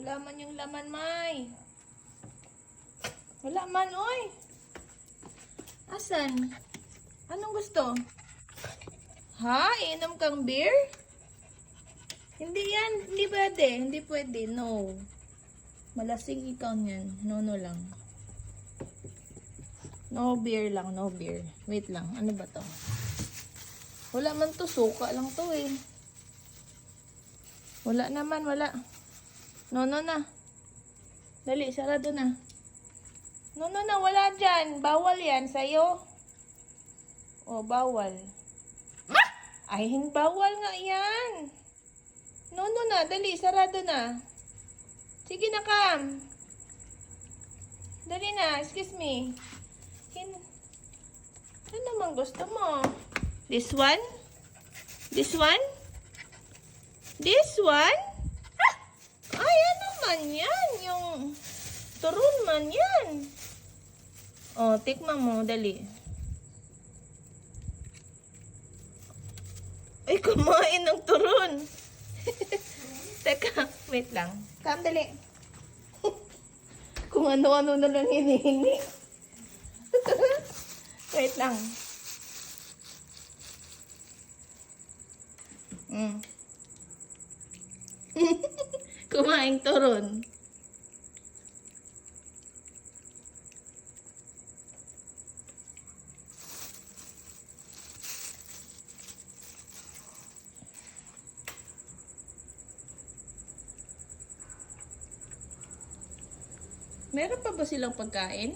Wala man yung laman, May. Wala man, oy. Asan? Anong gusto? Ha? Inom kang beer? Hindi yan. Hindi pwede. Hindi pwede. No. Malasing ikaw niyan. No, no lang. No beer lang. No beer. Wait lang. Ano ba to? Wala man to. Suka lang to eh. Wala naman. Wala. No, no na. Dali. Sarado na. No, no na. Wala dyan. Bawal yan sa'yo. Oh, bawal. Ay, bawal nga yan. No, no na. Dali. Sarado na. Sige na, Cam. Dali na. Excuse me. Ano naman gusto mo? This one? This one? This one? Ay, ano man yan? Yung turon man yan. Oh, tikman mo. Dali. Ay, kumain ng turon. Teka, wait lang. Cam, dali. Kung ano-ano na lang hinihingi. Wait lang. Kumain turon. Meron pa ba silang pagkain?